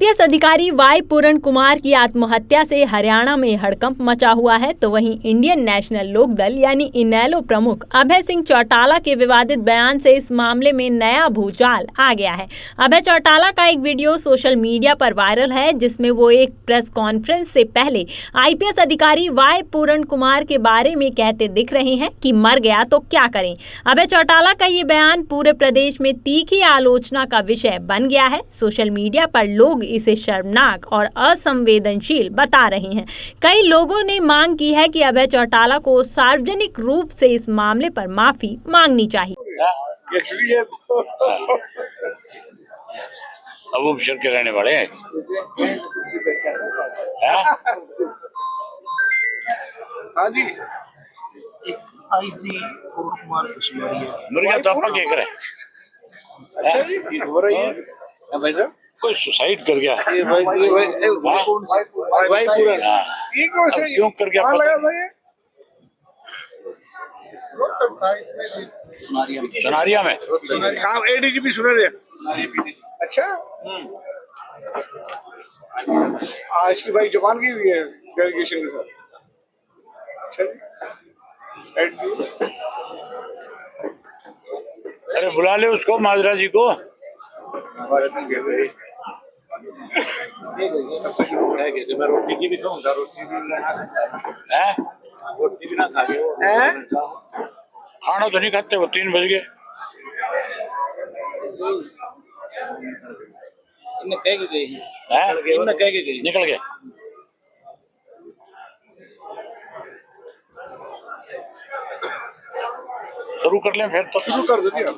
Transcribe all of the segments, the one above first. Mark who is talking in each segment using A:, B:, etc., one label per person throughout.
A: IPS अधिकारी Y पूरण कुमार की आत्महत्या से हरियाणा में हड़कंप मचा हुआ है, तो वहीं इंडियन नेशनल लोकदल यानी इनेलो प्रमुख अभय सिंह चौटाला के विवादित बयान से इस मामले में नया भूचाल आ गया है। अभय चौटाला का एक वीडियो सोशल मीडिया पर वायरल है, जिसमें वो एक प्रेस कॉन्फ्रेंस से पहले आईपीएस अधिकारी वाई पूरण कुमार के बारे में कहते दिख रहे हैं कि मर गया तो क्या करें। अभय चौटाला का ये बयान पूरे प्रदेश में तीखी आलोचना का विषय बन गया है। सोशल मीडिया पर लोग इसे शर्मनाक और असंवेदनशील बता रहे हैं। कई लोगों ने मांग की है कि अभय चौटाला को सार्वजनिक रूप से इस मामले पर माफी मांगनी चाहिए।
B: अबूबशर के रहने वाले हैं।
C: हाँ जी,
D: आईजी पूर्ण कुमार
B: मुर्गा तो आपका क्या करे?
C: अच्छा जी, हो रही है भाई साहब।
B: कोई सुसाइड कर गया?
C: ये भाई पूरा ये कौन से
B: क्यों कर गया?
C: कहाँ लगा था ये?
B: सनारिया में।
C: कहाँ? एडीजीपी सुनारिया। अच्छा, आज की भाई जवान की हुई है डेलीगेशन के साथ। अच्छा जी,
B: अरे बुला ले उसको, माजरा जी को।
C: मैं रोटी की भी खाऊंगा, रोटी भी ना खा के
B: खाना तो नहीं खाते, वो 3 बज गए। निकल गए। शुरू कर लें फिर तो।
C: शुरू कर दो दिया।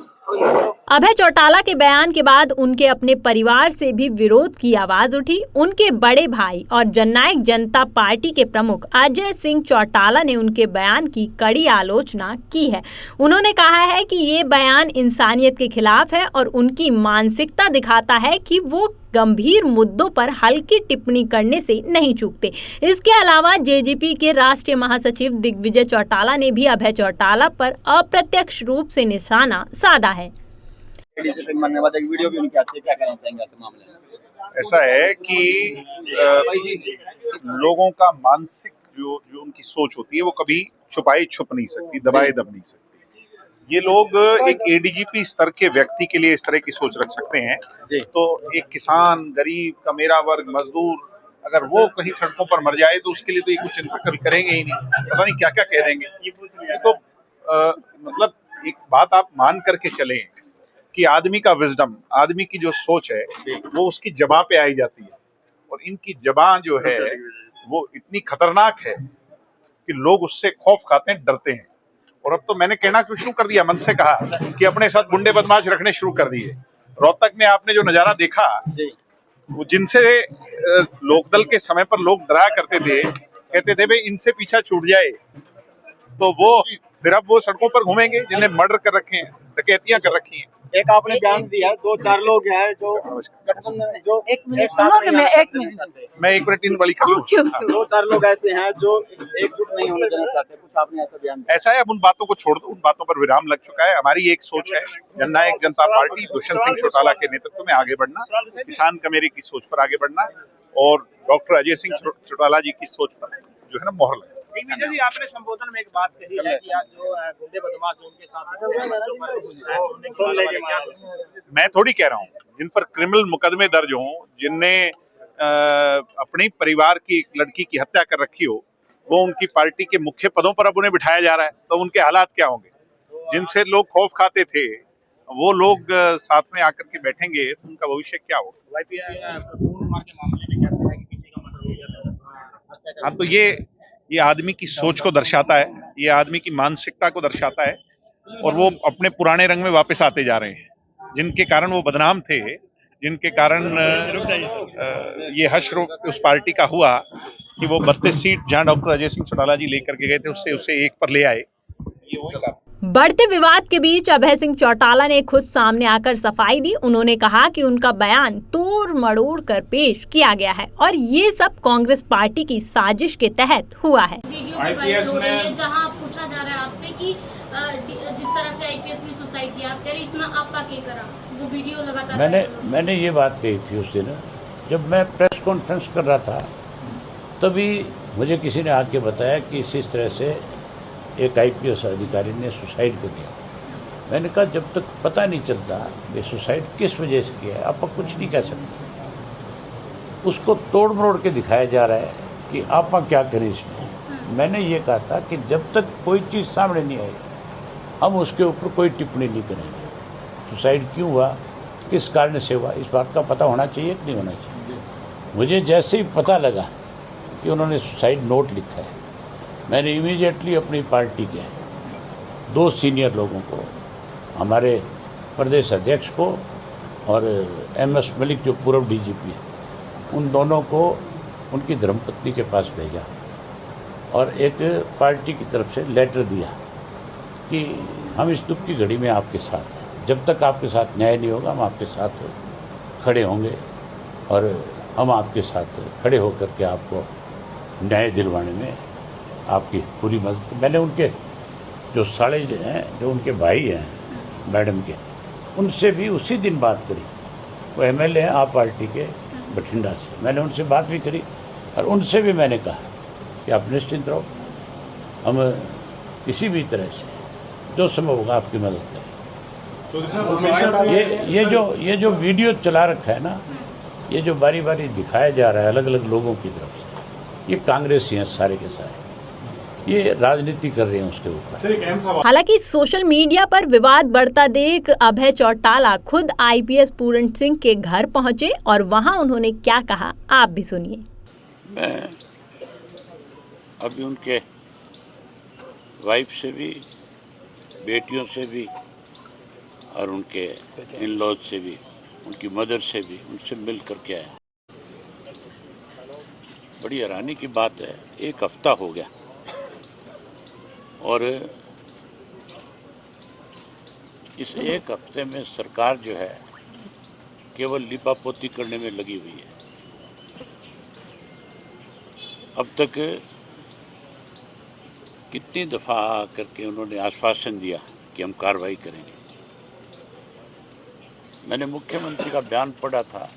A: अभय चौटाला के बयान के बाद उनके अपने परिवार से भी विरोध की आवाज उठी। उनके बड़े भाई और जननायक जनता पार्टी के प्रमुख अजय सिंह चौटाला ने उनके बयान की कड़ी आलोचना की है। उन्होंने कहा है कि ये बयान इंसानियत के खिलाफ है और उनकी मानसिकता दिखाता है कि वो गंभीर मुद्दों पर हल्की टिप्पणी करने से नहीं चूकते। इसके अलावा जेजेपी के राष्ट्रीय महासचिव दिग्विजय चौटाला ने भी अभय चौटाला पर अप्रत्यक्ष रूप से निशाना साधा है।
D: वीडियो भी उनकी आती है, क्या कहना चाहेंगे ऐसे मामले में?
E: ऐसा है कि लोगों का मानसिक जो उनकी सोच होती है वो कभी छुप नहीं सकती, दबाए दब नहीं सकती। ये लोग एक एडीजीपी स्तर के व्यक्ति के लिए इस तरह की सोच रख सकते हैं, तो एक किसान, गरीब, कमेरा वर्ग, मजदूर अगर वो कहीं सड़कों पर मर जाए तो उसके लिए तो ये कुछ चिंता कभी करेंगे ही नहीं। पता नहीं क्या क्या कह देंगे। तो मतलब एक बात आप मान करके चलें कि आदमी का विजडम, आदमी की जो सोच है वो उसकी जबां पे आई जाती है, और इनकी जबां जो है वो इतनी खतरनाक है कि लोग उससे खौफ खाते हैं, डरते हैं। और अब तो मैंने कहना शुरू कर दिया, मन से कहा कि अपने साथ गुंडे बदमाश रखने शुरू कर दिए। रोहतक में आपने जो नजारा देखा, वो जिनसे लोकदल के समय पर लोग डराया करते थे, कहते थे भाई इनसे पीछा छूट जाए, तो वो फिर अब वो सड़कों पर घूमेंगे जिन्हें मर्डर कर रखे हैं, डकैतियां कर रखी हैं।
D: एक आपने बयान दिया, 2-4 लोग हैं जो गठबंधन जो एक मिनट
E: मैं 1 मिनट इन वाली कर लूं।
D: 2-4 लोग ऐसे हैं जो एकजुट नहीं होने देना चाहते, कुछ आपने ऐसा बयान दिया।
E: ऐसा है, अब उन बातों को छोड़ दो, उन बातों पर विराम लग चुका है। हमारी एक सोच है, जननायक जनता पार्टी दुष्यंत सिंह चौटाला के नेतृत्व में आगे बढ़ना, किसान कमेरे की सोच पर आगे बढ़ना, और डॉक्टर अजय सिंह चौटाला जी की सोच पर जो है ना मोहर लगना।
D: विजय जी, आपने संबोधन में एक बात कही है कि आज जो गुंडे बदमाश उनके साथ
E: मैं थोड़ी कह रहा हूँ, जिन पर क्रिमिनल मुकदमे दर्ज हों, जिनने अपने परिवार की एक लड़की की हत्या कर रखी हो, वो उनकी पार्टी के मुख्य पदों पर अब उन्हें बिठाया जा रहा है, तो उनके हालात क्या होंगे? जिनसे लोग खौफ खाते थे वो लोग साथ में आकर के बैठेंगे तो उनका भविष्य क्या होगा? हाँ, तो ये आदमी की सोच को दर्शाता है, ये आदमी की मानसिकता को दर्शाता है, और वो अपने पुराने रंग में वापस आते जा रहे हैं, जिनके कारण वो बदनाम थे, जिनके कारण ये हश्र उस पार्टी का हुआ कि वो 32 सीट जहां डॉक्टर अजय सिंह चौटाला जी लेकर के गए थे, उससे उसे 1 पर ले आए।
A: बढ़ते विवाद के बीच अभय सिंह चौटाला ने खुद सामने आकर सफाई दी। उन्होंने कहा कि उनका बयान तोड़ मड़ोड़ कर पेश किया गया है और ये सब कांग्रेस पार्टी की साजिश के तहत हुआ है।
F: आईपीएस में जहां पूछा जा रहा है आपसे कि जिस तरह से आईपीएस ने सुसाइड किया, आप कह रहे इसमें आपका क्या करा? वो वीडियो लगातार
B: मैंने ये बात कही थी उस दिन
G: जब मैं प्रेस कॉन्फ्रेंस कर रहा था तभी मुझे किसी ने आके बताया कि इस तरह से एक आईपीएस अधिकारी ने सुसाइड कर दिया। मैंने कहा जब तक पता नहीं चलता कि सुसाइड किस वजह से किया है आप कुछ नहीं कह सकते। उसको तोड़ मरोड़ के दिखाया जा रहा है कि आप क्या करें इसमें। मैंने ये कहा था कि जब तक कोई चीज़ सामने नहीं आई हम उसके ऊपर कोई टिप्पणी नहीं करेंगे। सुसाइड क्यों हुआ, किस कारण से हुआ, इस बात का पता होना चाहिए कि नहीं होना चाहिए। मुझे जैसे ही पता लगा कि उन्होंने सुसाइड नोट लिखा है मैंने इमीडिएटली अपनी पार्टी के 2 सीनियर लोगों को, हमारे प्रदेश अध्यक्ष को और MS मलिक जो पूर्व DGP है, उन दोनों को उनकी धर्मपत्नी के पास भेजा और एक पार्टी की तरफ से लेटर दिया कि हम इस दुख की घड़ी में आपके साथ हैं। जब तक आपके साथ न्याय नहीं होगा हम आपके साथ खड़े होंगे और हम आपके साथ खड़े होकर के आपको न्याय दिलवाने में आपकी पूरी मदद। मैंने उनके जो साले हैं, जो उनके भाई हैं मैडम के, उनसे भी उसी दिन बात करी। वो MLA हैं आप पार्टी के बठिंडा से। मैंने उनसे बात भी करी और उनसे भी मैंने कहा कि आप निश्चिंत रहो, हम किसी भी तरह से जो संभव होगा आपकी मदद करें। ये जो वीडियो चला रखा है ना, ये जो बारी बारी दिखाया जा रहा है अलग अलग लोगों की तरफ से, ये कांग्रेसी हैं सारे के सारे, ये राजनीति कर रहे हैं उसके ऊपर।
A: हालांकि सोशल मीडिया पर विवाद बढ़ता देख अभय चौटाला खुद IPS पूरण सिंह के घर पहुंचे और वहां उन्होंने क्या कहा आप भी सुनिए।
G: मैं अभी उनके वाइफ से भी, बेटियों से भी और उनके इन-लॉज से भी, उनकी मदर से भी, उनसे मिल करके आया। बड़ी हैरानी की बात है, 1 हफ्ता हो गया और इस 1 हफ्ते में सरकार जो है केवल लिपापोती करने में लगी हुई है। अब तक कितनी दफ़ा करके उन्होंने आश्वासन दिया कि हम कार्रवाई करेंगे। मैंने मुख्यमंत्री का बयान पढ़ा था,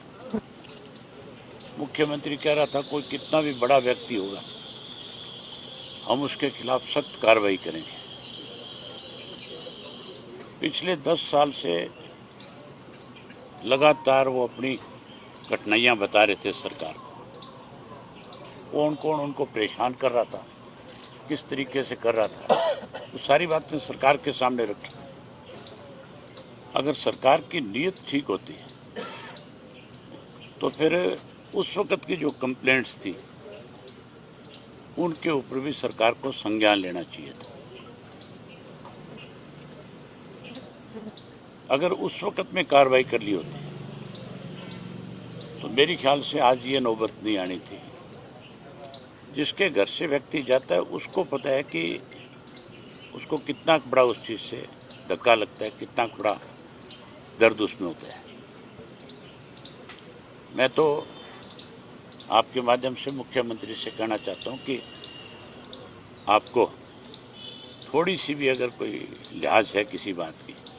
G: मुख्यमंत्री कह रहा था कोई कितना भी बड़ा व्यक्ति होगा हम उसके खिलाफ सख्त कार्रवाई करेंगे। पिछले 10 साल से लगातार वो अपनी कठिनाइयां बता रहे थे सरकार को, कौन कौन उनको परेशान कर रहा था, किस तरीके से कर रहा था, वो सारी बातें सरकार के सामने रखी। अगर सरकार की नीयत ठीक होती तो फिर उस वक़्त की जो कंप्लेंट्स थी उनके ऊपर भी सरकार को संज्ञान लेना चाहिए था। अगर उस वक़्त में कार्रवाई कर ली होती तो मेरे ख्याल से आज ये नौबत नहीं आनी थी। जिसके घर से व्यक्ति जाता है उसको पता है कि उसको कितना बड़ा उस चीज़ से धक्का लगता है, कितना बड़ा दर्द उसमें होता है। मैं तो आपके माध्यम से मुख्यमंत्री से कहना चाहता हूं कि आपको थोड़ी सी भी अगर कोई लिहाज है किसी बात की